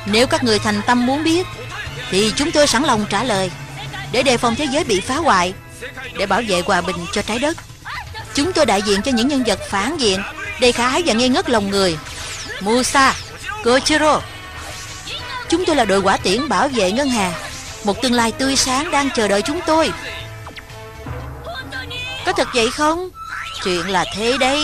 Nếu các người thành tâm muốn biết thì chúng tôi sẵn lòng trả lời, để đề phòng thế giới bị phá hoại, để bảo vệ hòa bình cho trái đất. Chúng tôi đại diện cho những nhân vật phản diện, đầy khả ái và ngây ngất lòng người. Musa, Koichiro. Chúng tôi là đội hỏa tiễn bảo vệ ngân hà. Một tương lai tươi sáng đang chờ đợi chúng tôi. Có thật vậy không? Chuyện là thế đấy.